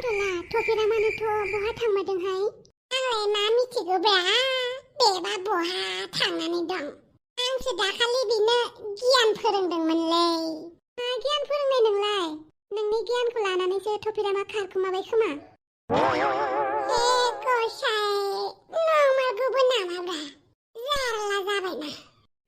आंथ'ला थफिरामानोथ' बहा थांमारदोंहाय आंलाय मा मिथिगौब्रा बेबा बहा थांनानै दं आंसो दाखालि बिनो गियान फोरोंदोंमोनलै मा गियान फोरोंनाय नोंलाय नोंनि गियानखौ लानानैसो थफिरामा खारखोमाबाय खोमा हे गसाय नंमारगौबो नामाब्रा जारला जाबायना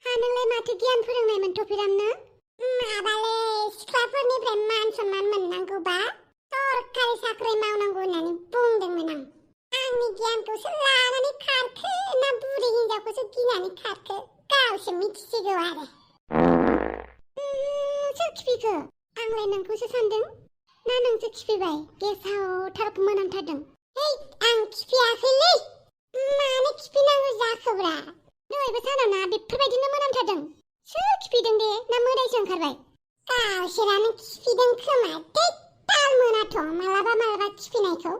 हा नोंलाय माथो गियान फोरोंनायमोन थफिरामनो माबालै सिख्लाफोरनिफ्राय मान सनमान मोननांगौबा सरकारि साख्रि मावनांगौ होननानै बुंदोंमोन आं आंनि गियानखौसो लानानै खारखो ना बुरि हिनजावखौसो गिनानै खारखो गावसो मिथिसिगौ आरो सोर खिफिखो आंलाय नोंखौसो सानदों ना नोंसो खिफिबाय गेसावथार मोनामथारदों है आं खिफियाखैलै मानो खिफिनांगौ जाखोब्रा दहायबो सानावना बेफोरबायदिनो मोनामथारदों सोर खिफिदों दे ना मोदायसो ओंखारबाय गावसोरानो खिफिदों खोमा ताल मोनाथ' मालाबा खिफिनायखौ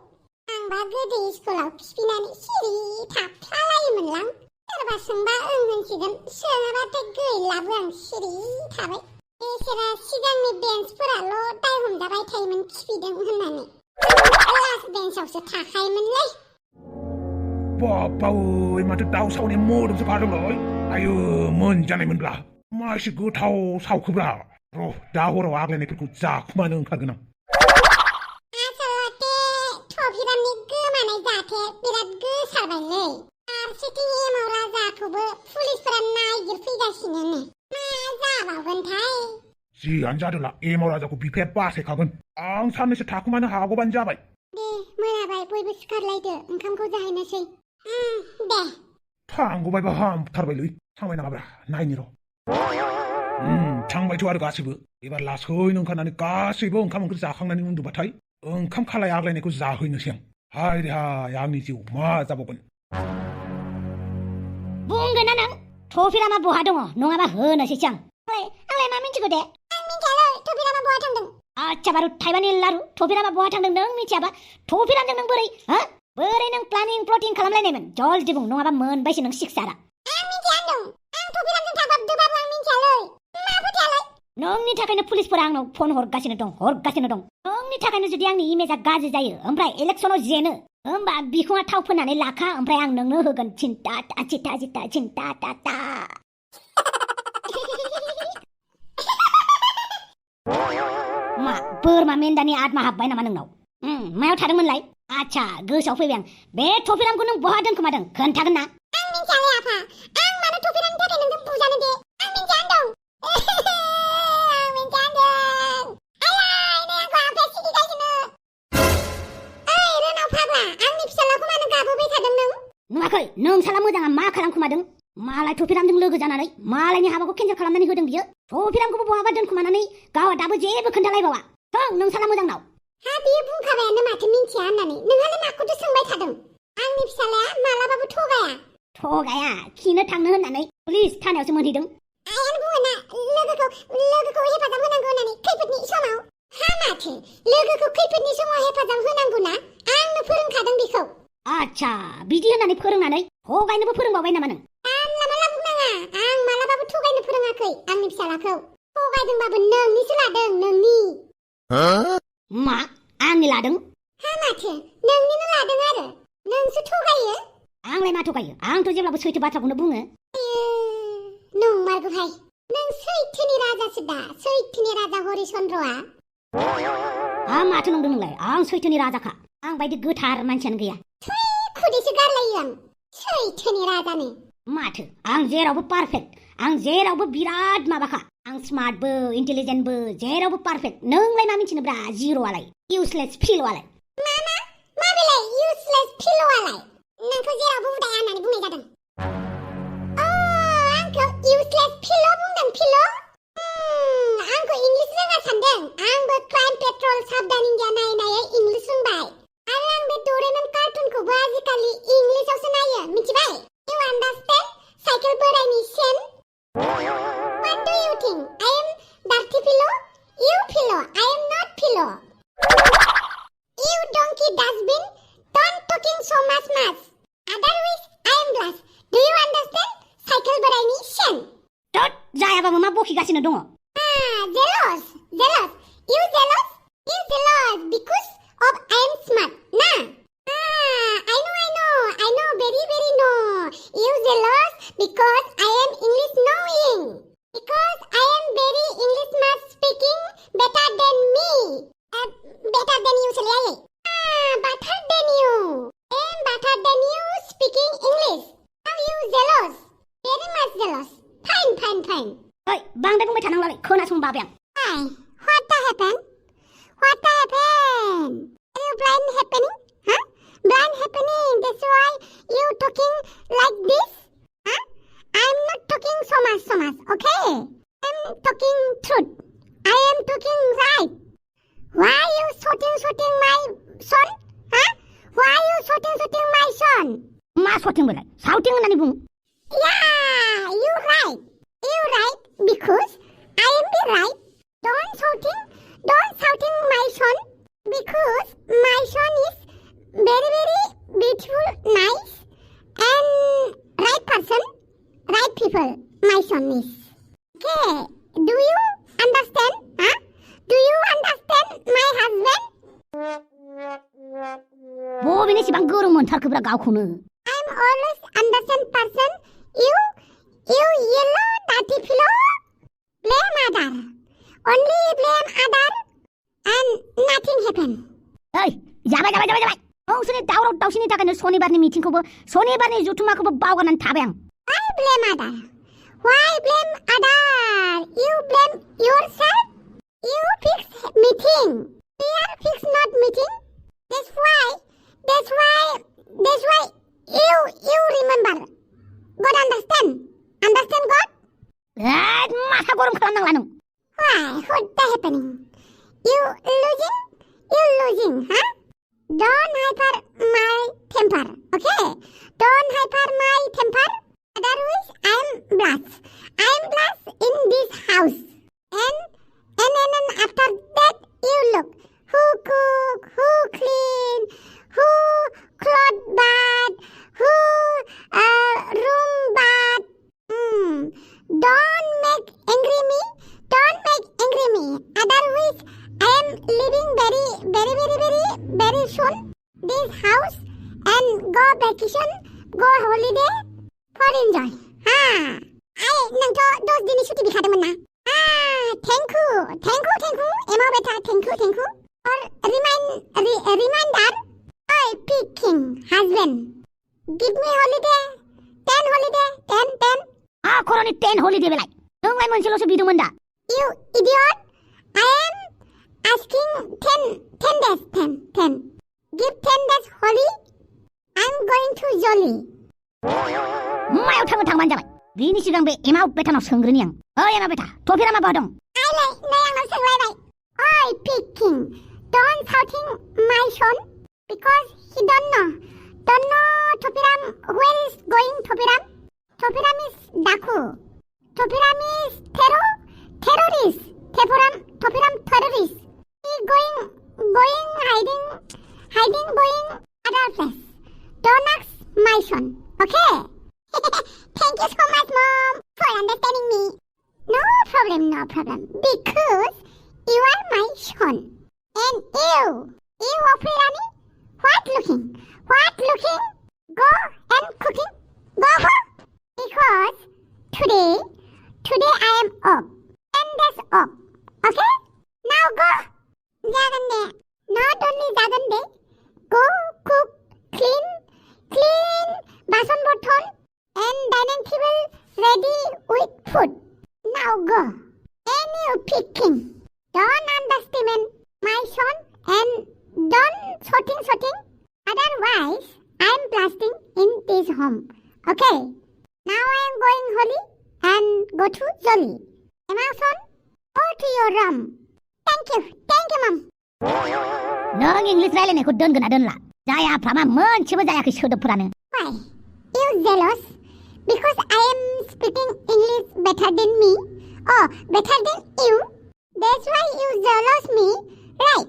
आंबा गोदो स्कुलाव खिफिनानै सिरि थाफ्लालायोमोनलां सोरबा सोंबा ओं होनसिगोन सोङाबाथाय गैलाबो आं सिरि थाबाय बेसोरा सिगांनि बेन्चफोराल' दाय हमजाबाय थायोमोन खिफिदों होननानै लास्ट बेन्चआवसो थाखायोमोनलै बाबावै माथो दाउ सावनाय मोदोमसो खारदोंलै आयो मोनजानायमोनब्ला मा एसे गोथाव सावखोब्रा र' दा हराव आग्लायनायफोरखौ जाखुमानो ओंखारगोन आं थफिरामनि गोमानाय जाथाया बिराद गोसारबायलै फारसेथिं एमाव राजाखौबो पुलिसफोरा नागिरफैगासिनो मा जाबावगोनथाय जियानो जादोंला एमाव राजाखौ बिफाया बासायखागोन आं साननैसो थाखुमानो हागौबानो जाबाय दे मोनाबाय बयबो सिखारलायदो ओंखामखौ जाहैनोसै दे थांगौबायबा हामथारबायलै थांबाय नामाब्रा नायनि र' थांबायथ' आरो गासैबो एबार लासैनो ओंखारनानै गासैबो ओंखाम ओंख्रि जाखांनानै उन्दुबाथाय ओंखाम खालाय आग्लायनायखौ जाहैनोसै आं हाय रे हाय आंनि जिउ मा जाबावगोन बुंगोन ना नों थफिरामा बहा दङ नङाबा होनोसैसो आंलाय मा मिथिगौ दे आं मिथियालै थफिरामा बहा थांदों आच्छा बारु थाइबानि लारु थफिरामा बहा थांदों नों मिथियाबा थफिरामजों नों बोरै नों प्लानिं प्लटिं खालामलायनायमोन जल्दि बुं नङाबा मोनबायसो नों सिक्सारा आं मिथिया होनदों आं थफिरामजों थांबाबो आं मिथियालै मा फोथायालै नोंनि थाखायनो पुलिसफोरा आंनाव फन हरगासिनो दं नोंनि थाखायनो जुदि आंनि इमेजा गाज्रि जायो ओमफ्राय इलेक्सनाव जेनो होमबा बिखुङा थाव फोननानै लाखा ओमफ्राय आं नोंनो होगोन चिन्ता ता मा बोरमा मेन्दानि आत्मा हाबबाय नामा नोंनाव मायाव थादोंमोनलाय आच्छा गोसोआव फैबाय आं बे थफिरामखौ नों बहा दोनखोमादों खोन्थागोन ना आं मिथियालै आफा आं मानो थफिरामनि थाखाय नोंखौ बुजानो दे आं मिथिया होनदों नुवाखै नों साला मोजाङा मा खालामखोमादों मालाय थफिरामजों लोगो जानानै मालायनि हाबाखौ केन्सेल खालामनानै होदों बियो थफिरामखौबो बहाबा दोनखोमानानै गावहा दाबो जेबो खोन्थालायबावा नों साला मोजांनाव हा बियो बुंखाबायानो माथो मिथिया होननानै नोंहालाय माखौथो सोंबाय थादों आंनि फिसालाया मालाबाबो थगाया खिनो थांनो होननानै पुलिस थानायावसो मोनहैदों आयानो बुङो ना लोगोखौ हेफाजाब होनांगौ होननानै खैफोदनि समाव हा माथो लोगोखौ खैफोदनि समाव हेफाजाब होनांगौ ना आंनो फोरोंखादों बेखौ आच्छा बिदि होननानै फोरोंनानै थगायनोबो फोरोंबावबाय नामा नों माला बुंनाङा आं मालाबाबो थगायनो फोरोङाखै आंनि फिसालाखौ थगायदोंबाबो नोंनिसो लादों नोंनि मा आंनि लादों हा माथो नोंनिनो लादों आरो नोंसो थगायो आंलाय मा थगायो आंथ' जेब्लाबो सैथो बाथ्राखौनो बुङो नंमारगौहाय नों सैथोनि राजासो दा सैथोनि राजा हरिचन्द्रआ माथो नंदों नोंलाय आं सैथोनि राजाखा आं बायदि गोथार मानसियानो गैया खुदैसो गारलायो आं सैथोनि राजानो माथो आं जेरावबो पारफेक्ट आं जेरावबो बिराद माबाखा आं स्मार्टबो इन्टेलिजेन्टबो जेरावबो पारफेक्ट नोंलाय मा मिथिनोब्रा जिर'आलाय इउसलेस फिल'आलाय मा बेलाय इउसलेस फिल'आलाय नोंखौ जेरावबो उदाया होननानै बुंनाय जादों आंखौ इउसलेस फिल' बुंदों फिल' आंखौ इंलिस रोङा सानदों आंबो क्राइम पेट्रल साबधान इन्डिया नायै इंलिस रोंबाय आरो आं बे डरेमन कार्टुनखौबो आजिखालि इंलिसावसो नायो मिथिबाय इउ आन्डारस्टेन्ड साइकेल बोरायनि सेन What do you think? I am dirty pillow? You pillow. I am not pillow. You donkey dustbin. Don't talking so much. Otherwise, I am glass. Do you understand? Cycle बोरायनि सेन. Dot जायाबाबो मा बखिगासिनो दङ? Jealous. You jealous? You jealous because of I am son? Huh? Why are you shooting my son? मा सटिं बोलाय साउटिं होननानै बुं Yeah, you right. You right because I am the right. Don't shouting my son because my son is very very beautiful, nice and right person, right people. My son is. Okay, do you understand? Huh? Do you understand my husband? बबेनि सिबां गोरों मोनथारखोब्रा गावखौनो I'm always understand person. You yellow dirty fellow. Blame other. Only blame other and nothing happen. ओइ जाबाय नोंसोरनि दावराव दावसिनि थाखायनो सनिबारनि मिटिंखौबो सनिबारनि जुथुमाखौबो बावगारनानै थाबाय आं Why blame other? Why blame other? You blame yourself. You fix meeting. We are fix not meeting. That's why you remember. God understand? Understand God? माथा गरम खालामनांला नों Why? What the happening? You losing, huh? Don't hyper my temper, okay? Don't hyper my temper. Otherwise, I'm blast in this house. And after that, you look. Who cook, who clean, who cloth bath, who room bath. Don't make angry me. Otherwise, I am leaving very soon this house and go vacation, go holiday for enjoy. नोंथ' 10 दिननि छुटि बिखादोंमोन ना? Thank you. एमा बेटा, thank you. Or reminder. I picking husband. Give me holiday. 10 holiday. 10. खर'नि 10 holiday बेलाय नोंलाय मोनसेल'सो बिदोंमोन दा You idiot. I am asking 10 days. 10. Give 10 days holy. I'm going to jolly. मायाव थांबानो जाबाय बिनि सिगां बे एमा बेटानाव सोंग्रोनि आं ओइ एमा बेटा टफिरा मा दं आइलाय नै आंनाव सोंलायबाय ओइ picking. Don't shouting my son because he don't know Topiram. Where is going Topiram? Topiram is Daku. Topiram is terrorist. Topiram terrorist. He going hiding going other place. Don't ask my son. Okay? Thank you so much, Mom, for understanding me. No problem. Because you are my son. And you By Rani, what looking? Go and cooking. Go. Because today I am off. 10 days off. Okay? Now go. जागोन दे. Not only जागोन दे. Go cook, clean basan borton and dining table ready with food. Now go. And you picking. Don't underestimate my son and don't shouting. Otherwise, I'm blasting in this home. Okay? Now I am going holy and go to jolly. Am I son? Go to your room. Thank you, Mom. नों English रायलायनायखौ दोनगोना दोनला जायाफ्रामा मोनसेबो जायाखै सोदोबफोरानो Why? You jealous? Because I am speaking English better than me? Oh, better than you? That's why you jealous me, right?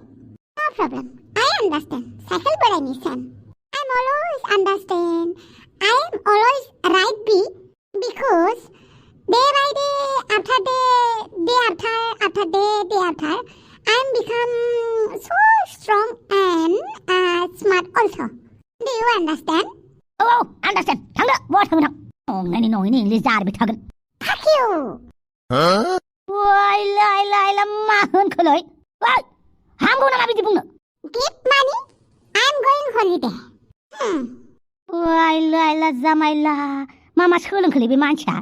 No problem. I understand. Cycle Labrani son. I'm always understand. I am always right because day by day, after day after day, I'm become so strong and smart also. Do you understand? Oh, understand. थांदो बहा थांगोन नंनायनि नङैनि English जारबाय थागोन Fuck you. लायला मा होनखोलै ओइ हामगौ नामा बिदि बुंनो Give money. I'm going holiday. लायला जामायला मा सोलोंखोलै बे मानसिया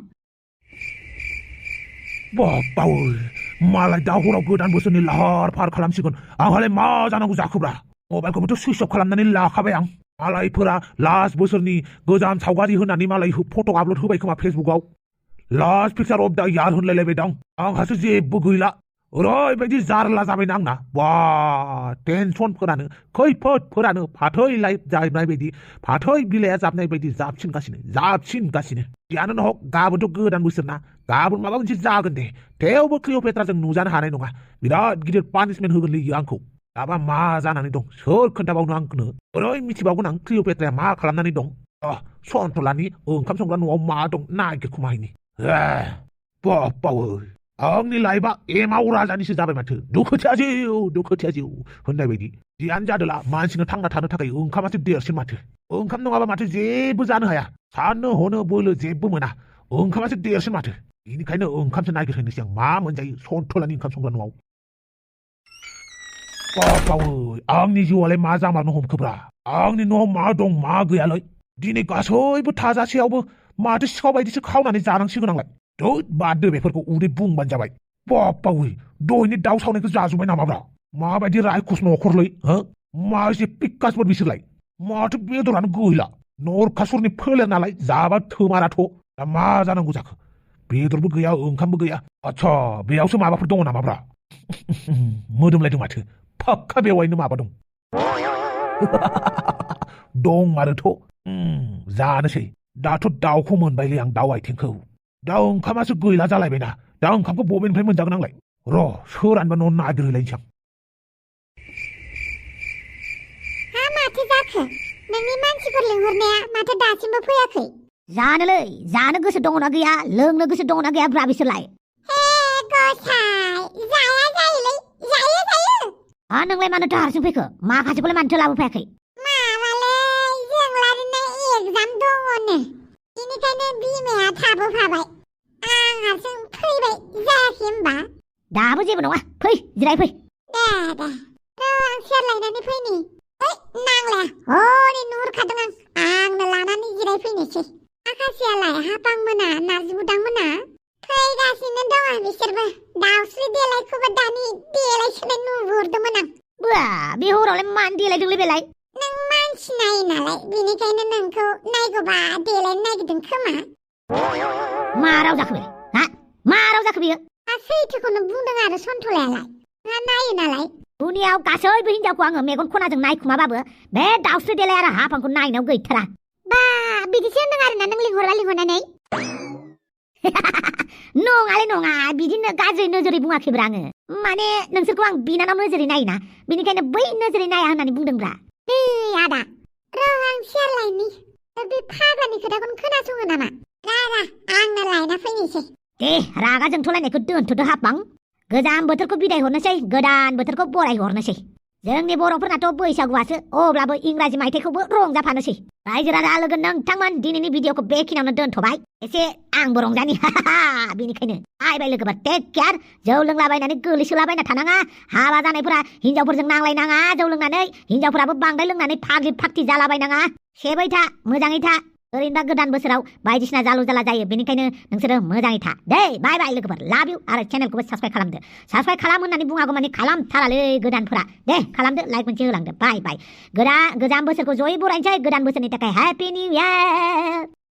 बावै मालाय दा हराव गोदान बोसोरनि लाहार फाहार खालामसिगोन आंहालाय मा जानांगौ जाखोब्रा मबाइलखौबोथ' सुइच अफ खालामनानै लाखाबाय आं मालायफोरा लास्ट बोसोरनि गोजाम सावगारि होनानै मालाय फट' आपल'ड होबाय खोमा फेसबुकआव लास्ट पिक्चार अफ दा यार होनलायलायबाय दं आंहासो जेबो गैला ओरैबायदि जारला जाबायना आंना बा टेनसनफोरानो खैफोदफोरानो फाथै जाबनाय बायदि फाथै बिलाइया जाबनाय बायदि जाबसिनगासिनो जियानो हक गाबोनथ' गोदान बोसोर ना गाबोन माबा मोनसे जागोन दे थेवबो क्लिअपेट्राजों नुजानो हानाय नङा बिराद गिदिर पानिशमेन्ट होगोनलै इयो आंखौ दाबा मा जानानै दं सोर खोन्थाबावनो आंनो बोरै मिथिबावगोन आं क्लिअपेट्राया मा खालामनानै दं सन्थलानि ओंखाम संग्रा न'आव मा दं नागिरखुमाहैनि बावो आंनि लाइफआ एमाव राजानिसो जाबाय माथो दुखुथिया जिउ होननाय बायदि जियानो जादोला मानसिनो थांना थानो थाखाय ओंखामासो देरसिन माथो ओंखाम नङाबा माथो जेबो जानो हाया साननो हनो बोलो जेबो मोना ओंखामासो देरसिन माथो बेनिखायनो ओंखामसो नागिरहैनोसै आं मा मोनजायो सन्थलानि ओंखाम संग्रा न'आव बावो आंनि जिउआलाय मा जामारनो हमखोब्रा आंनि न'आव मा दं मा गैयालै दिनै गासैबो थाजासेयावबो माथो सिखाव बायदिसो खावनानै जानांसिगोन आंलाय बाददो बेफोरखौ उदै बुंबानो जाबाय बावै दहैनि दाउ सावनायखौ जाजोब्बाय नामाब्रा माबायदि रायखुस न'खरलै मा एसे पिक्कासफोर बिसोरलाय माथो बेदरानो गैला नरखासुरनि फोलेर नालाय जाबा थोमाराथ' दा मा जानांगौ जाखो बेदरबो गैया ओंखामबो गैया आच्छा बेयावसो माबाफोर दङ नामाब्रा मोदोमलायदों माथो फाक्का बेवायनो माबा दं दं आरोथ' जानोसै दाथ' दाउखौ मोनबायलै आं दाउ आइथिंखौ दा ओंखामासो गैला जालायबायना दा ओंखामखौ बबेनिफ्राय मोनजागोन आंलाय र' सोरानबा न' नागिरहैलायनोसै आं माथो जाखो नोंनि मानसिफोर लिंहरनाया माथो दासिमबो फैयाखै जानोलै जानो गोसो दङना गैया लोंनो गोसो दङना गैया ब्रा बिसोरलाय हे गसाइ जाया जायोलै जायो नोंलाय मानोथो हारसिं फैखो माखासेखौलाय मानोथो लाबोफायाखै माबालै जोंलारिना एगजाम दङनो बेनिखायनो बिमाया थाबोफाबाय आं हारसिं फैबाय जायाखै होमबा दाबो जेबो नङा फै जिरायफै दे आं सेरलायनानै फैनि नांलाया हनै नुहुरखादों आंनो लानानै जिरायफैनोसै माखासेयालाय हापांमोना नार्जिबुदांमोना फैगासिनो दङ बिसोरबो दाउस्रि देलायखौबो दानि देलायसोनाय नुहुरदोंमोन आं बा बे हरावलाय मानो देलायदोंलै बेलाय नों मानसि नायो नालाय बेनिखायनो नोंखौ नायगौबा देलायनो नागिरदों खोमा मा राव जाखो बे मा राव जाखो बियो सैथोखौनो बुंदों आरो सन्थलायालाय नोंहा नायो नालाय दुनियाव गासैबो हिनजावखौ आङो मेगन खनाजों नायखुमाबाबो बे दाउस्रि देलाय आरो हापांखौ नायनायाव गैथारा बा बिदिसो होनदों आरोना नों लिंहरनानै नङालै नङा बिदिनो गाज्रि नोजोरै बुङाखैब्रा आङो माने नोंसोरखौ आं बिनानाव नोजोरै नायोना बेनिखायनो बै नोजोरै नाया होननानै बुंदोंब्रा आदा आं सेरलायनि बे फाग्लानि खोथाखौनो खोनासङो नामा आंनो लायना फैनोसै दे रागा जोंथ'लायनायखौ दोनथ'दो हापां गोजाम बोथोरखौ बिदाय हरनोसै गोदान बोथोरखौ बराय हरनोसै जोंनि बर'फोरनाथ' बैसागुआसो अब्लाबो इंराजि मायथाइखौबो रंजाफानोसै रायजो राजा लोगो नोंथांमोन दिनैनि भिडिअखौ बेखिनियावनो दोनथ'बाय एसे आंबो रंजानि बेनिखायनो बाय लोगोफोर टेक केयार जौ लोंलाबायनानै गोलैसोलाबायना थानाङा हाबा जानायफोरा हिनजावफोरजों नांलायनाङा जौ लोंनानै हिनजावफोराबो बांद्राय लोंनानै फाग्लि फाग्थि जालाबायनाङा सेबै था मोजाङै था ओरैनोबा गोदान बोसोराव बायदिसिना जालु जाला जायो बेनिखायनो नोंसोरो मोजाङै था दे बाय लोगोफोर लाभ इउ आरो चेनेलखौबो साबस्क्राइब खालामदो साबस्क्राइब खालाम होननानै बुङागौ माने खालामथारालै गोदानफोरा दे खालामदो लाइक मोनसे होलांदो बाय गोजाम बोसोरखौ जयै बरायनोसै गोदान बोसोरनि थाखाय हेपि निउ इयार